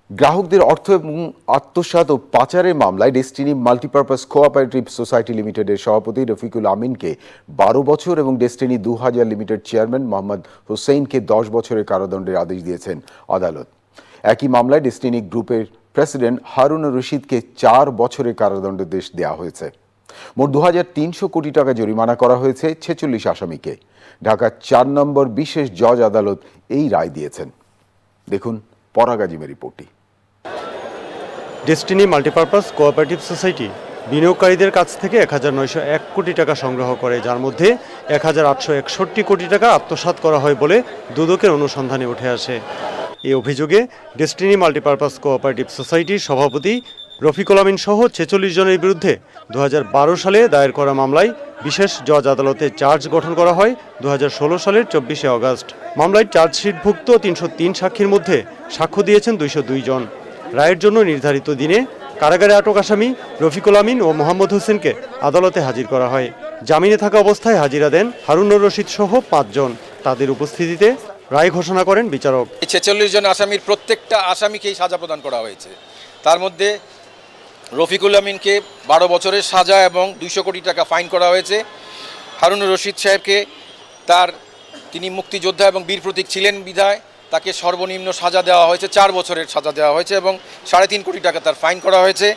গ্রাহকদের অর্থ এবং আত্মসাৎ ও পাচারের মামলায় ডেস্টিনি মাল্টিপারপাস কোঅপারেটিভ সোসাইটি লিমিটেডের সভাপতি রফিকুল আমিনকে ১২ বছর এবং ডেস্টিনি ২০০০ লিমিটেড চেয়ারম্যান মোহাম্মদ হুসেইনকে ১০ বছরের কারাদণ্ডের আদেশ দিয়েছেন আদালত। একই মামলায় ডেস্টিনি গ্রুপের প্রেসিডেন্ট হারুনুর রশিদকে ৪ বছরের কারাদণ্ডাদেশ দেওয়া হয়েছে। মোট ২৩০০ কোটি টাকা জরিমানা করা হয়েছে ৪৬ আসামিকে। ঢাকা ৪ নম্বর বিশেষ জজ আদালত এই রায় দিয়েছেন। দেখুন পরাগ আজিমের রিপোর্টটি। ডেস্টিনি মাল্টিপারপাস কোঅপারেটিভ সোসাইটি বিনিয়োগকারীদের কাছ থেকে ১৯০১ কোটি টাকা সংগ্রহ করে, যার মধ্যে ১৮৬১ কোটি টাকা আত্মসাৎ করা হয় বলে দুদকের অনুসন্ধানে উঠে আসে। এই অভিযোগে ডেস্টিনি মাল্টিপারপাস কোঅপারেটিভ সোসাইটির সভাপতি রফিকুল আমিন সহ ৪৬ জনের বিরুদ্ধে ২০১২ সালে দায়ের করা মামলায় বিশেষ জজ আদালতে চার্জ গঠন করা হয় ২০১৬ সালের ২৪শে অগাস্ট। মামলায় চার্জশিটভুক্ত ৩০৩ সাক্ষীর মধ্যে সাক্ষ্য দিয়েছেন ২০২ জন। রায়ের জন্য নির্ধারিত দিনে কারাগারে আটক আসামি রফিকুল আমিন ও মোহাম্মদ হোসেনকে আদালতে হাজির করা হয়। জামিনে থাকা অবস্থায় হাজিরা দেন হারুনুর রশিদ সহ ৫ জন। তাদের উপস্থিতিতে রায় ঘোষণা করেন বিচারক। ৪৬ জন আসামির প্রত্যেকটা আসামিকেই সাজা প্রদান করা হয়েছে। তার মধ্যে রফিকুল আমিনকে ১২ বছরের সাজা এবং ২০০ কোটি টাকা ফাইন করা হয়েছে। হারুনুর রশিদ সাহেবকে তিনি মুক্তিযোদ্ধা এবং বীর প্রতীক ছিলেন বিধায় তাকে সর্বনিম্ন সাজা দেওয়া হয়েছে, ৪ বছরের সাজা দেওয়া হয়েছে এবং ৩.৫ কোটি টাকা তার ফাইন করা হয়েছে।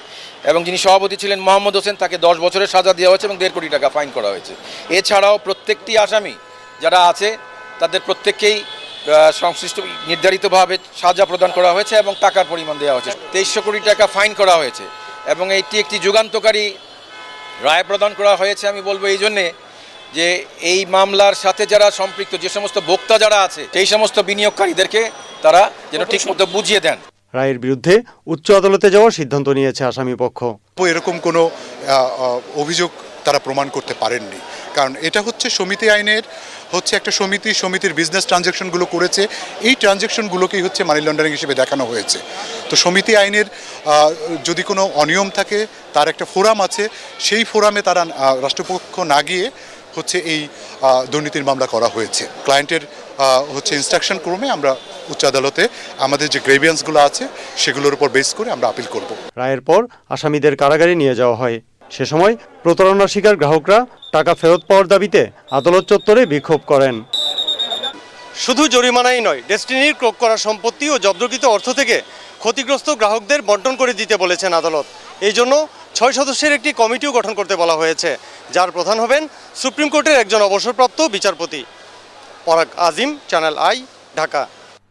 এবং যিনি সভাপতি ছিলেন মোহাম্মদ হোসেন, তাকে ১০ বছরের সাজা দেওয়া হয়েছে এবং ১.৫ কোটি টাকা ফাইন করা হয়েছে। এছাড়াও প্রত্যেকটি আসামি যারা আছে তাদের প্রত্যেককেই সংশ্লিষ্ট নির্ধারিতভাবে সাজা প্রদান করা হয়েছে এবং টাকার পরিমাণ দেওয়া হয়েছে। ২৩০০ কোটি টাকা ফাইন করা হয়েছে এবং এটি একটি যুগান্তকারী রায় প্রদান করা হয়েছে। আমি বলবো এই জন্যে যে এই মামলার সাথে যারা সম্পৃক্ত, যে সমস্ত ভোক্তা যারা আছে, সেই সমস্ত বিনিয়োগকারীদেরকে তারা যেন ঠিকমতো বুঝিয়ে দেন। রায়ের বিরুদ্ধে উচ্চ আদালতে যাওয়ার সিদ্ধান্ত নিয়েছে আসামি পক্ষ। এরকম কোনো অভিযোগ তারা প্রমাণ করতে পারেননি, কারণ এটা হচ্ছে সমিতি আইনের একটা সমিতির বিজনেস ট্রানজ্যাকশনগুলো করেছে, এই ট্রানজ্যাকশনগুলোকেই মানি লন্ডারিং হিসেবে দেখানো হয়েছে। তো সমিতি আইনের যদি কোনো অনিয়ম থাকে তার একটা ফোরাম আছে, সেই ফোরামে তারা রাষ্ট্রপক্ষ না গিয়ে এই দুর্নীতির মামলা করা হয়েছে। ক্লায়েন্টের ইনস্ট্রাকশন ক্রমে আমরা উচ্চ আদালতে আমাদের যে গ্রেভিয়েন্সগুলো আছে সেগুলোর উপর বেস করে আমরা আপিল করব। রায়ের পর আসামিদের কারাগারে নিয়ে যাওয়া হয়। সে সময় প্রতারণার শিকার গ্রাহকরা টাকা ফেরত পাওয়ার দাবিতে আদালত চত্বরে বিক্ষোভ করেন। শুধু জরিমানাই নয়, ডেস্টিনির ক্রয় করা সম্পত্তি ও জব্দকৃত অর্থ থেকে ক্ষতিগ্রস্ত গ্রাহকদের বণ্টন করে দিতে বলেছেন আদালত। এই জন্য ৬ সদস্যের একটি কমিটিও গঠন করতে বলা হয়েছে, যার প্রধান হবেন সুপ্রিম কোর্টের একজন অবসরপ্রাপ্ত বিচারপতি। পরাগ আজিম, চ্যানেল আই, ঢাকা।